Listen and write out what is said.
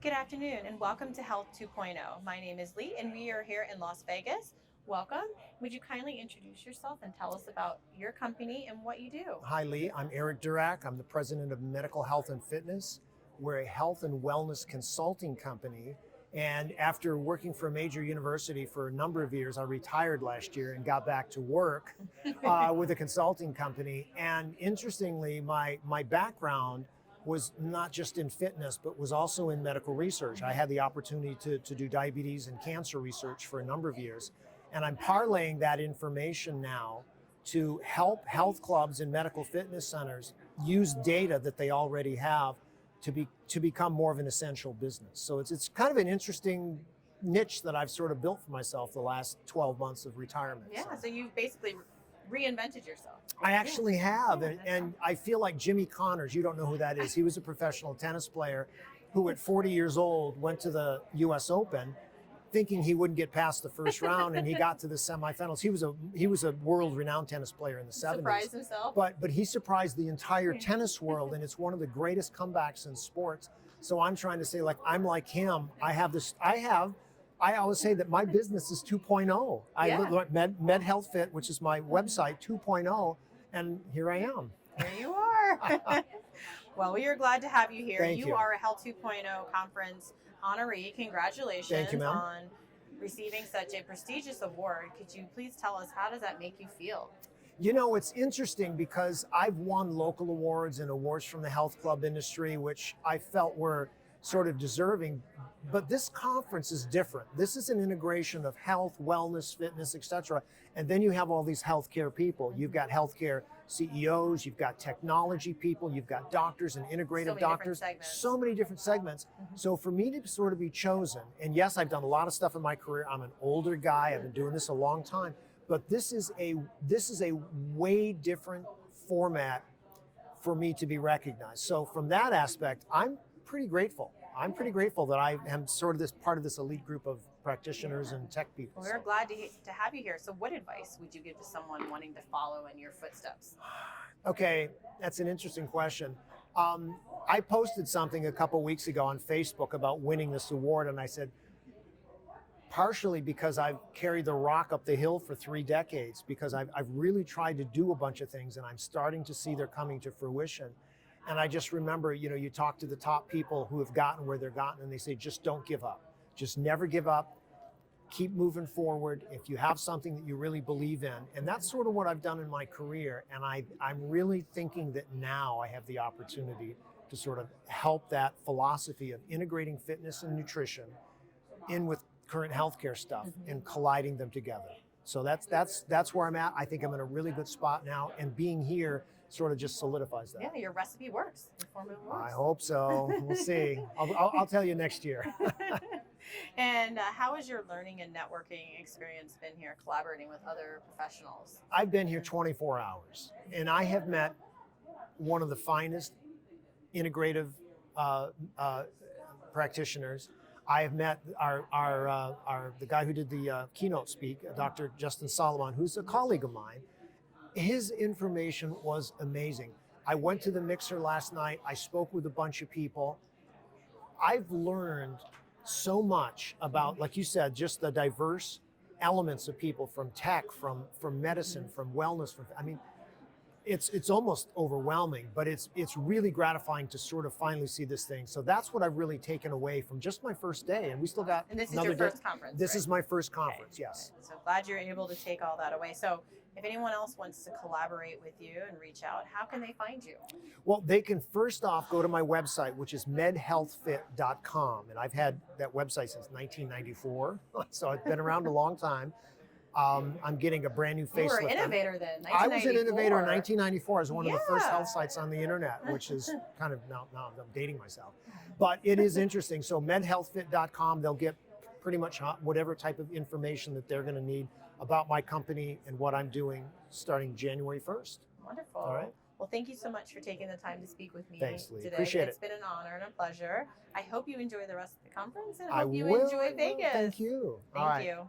Good afternoon and welcome to Health 2.0. My name is Lee and we are here in Las Vegas. Welcome. Would you kindly introduce yourself and tell us about your company and what you do? Hi, Lee. I'm Eric Durak. I'm the president of Medical Health and Fitness. We're a health and wellness consulting company. And after working for a major university for a number of years, I retired last year and got back to work with a consulting company. And interestingly, my background was not just in fitness, but was also in medical research. I had the opportunity to do diabetes and cancer research for a number of years. And I'm parlaying that information now to help health clubs and medical fitness centers use data that they already have to become more of an essential business. So it's kind of an interesting niche that I've sort of built for myself the last 12 months of retirement. Yeah, so you've basically reinvented yourself. I actually have, and I feel like Jimmy Connors, you don't know who that is. He was a professional tennis player who at 40 years old went to the US Open thinking he wouldn't get past the first round, and he got to the semifinals. He was a world-renowned tennis player in the 70s. Surprised himself. But he surprised the entire tennis world, and it's one of the greatest comebacks in sports. So I'm trying to say, like, I'm like him. I always say that my business is 2.0. I look at Med Health Fit, which is my website, 2.0, and here I am. Here you are. Well, we are glad to have you here. Thank you. You are a Health 2.0 conference honoree. Congratulations. Thank you, ma'am. On receiving such a prestigious award. Could you please tell us, how does that make you feel? You know, it's interesting because I've won local awards and awards from the health club industry, which I felt were sort of deserving. But this conference is different. This is an integration of health, wellness, fitness, etc. And then you have all these healthcare people. You've got healthcare CEOs, you've got technology people, you've got doctors and integrative doctors. So many different segments. So for me to sort of be chosen, and yes, I've done a lot of stuff in my career. I'm an older guy. I've been doing this a long time. But this is a way different format for me to be recognized. So from that aspect, I'm pretty grateful. I'm pretty grateful that I am sort of this part of this elite group of practitioners and tech people. Well, we're glad to have you here. So what advice would you give to someone wanting to follow in your footsteps? Okay, that's an interesting question. I posted something a couple weeks ago on Facebook about winning this award, and I said, partially because I've carried the rock up the hill for 3 decades, because I've really tried to do a bunch of things, and I'm starting to see they're coming to fruition. And I just remember, you talk to the top people who have gotten where they're gotten, and they say, just don't give up. Just never give up. Keep moving forward if you have something that you really believe in. And that's sort of what I've done in my career. And I'm really thinking that now I have the opportunity to sort of help that philosophy of integrating fitness and nutrition in with current healthcare stuff and colliding them together. So that's where I'm at. I think I'm in a really good spot now, and being here sort of just solidifies that. Yeah, your recipe works. Your formula works. I hope so. We'll see. I'll tell you next year. And how has your learning and networking experience been here, collaborating with other professionals? I've been here 24 hours, and I have met one of the finest integrative practitioners. I have met the guy who did the keynote speak, Dr. Justin Solomon, who's a colleague of mine. His information was amazing. I went to the mixer last night. I spoke with a bunch of people. I've learned so much about, like you said, just the diverse elements of people, from tech, from medicine, from wellness. It's almost overwhelming, but it's really gratifying to sort of finally see this thing. So that's what I've really taken away from just my first day. And we still got And this is your first conference, This right? is my first conference, Okay. yes. So glad you're able to take all that away. So if anyone else wants to collaborate with you and reach out, how can they find you? Well, they can first off go to my website, which is medhealthfit.com. And I've had that website since 1994. So it's been around a long time. I'm getting a brand new facelift. You were an innovator then, I was an innovator in 1994. 1994. I was one of the first health sites on the internet, which is kind of, now I'm dating myself. But it is interesting. So medhealthfit.com, they'll get pretty much whatever type of information that they're going to need about my company and what I'm doing starting January 1st. Wonderful. All right. Well, thank you so much for taking the time to speak with me Thanks, Lee. today. Appreciate It's it. been an honor and a pleasure. I hope you enjoy the rest of the conference, and I hope you will. enjoy Vegas. Thank you. Thank you.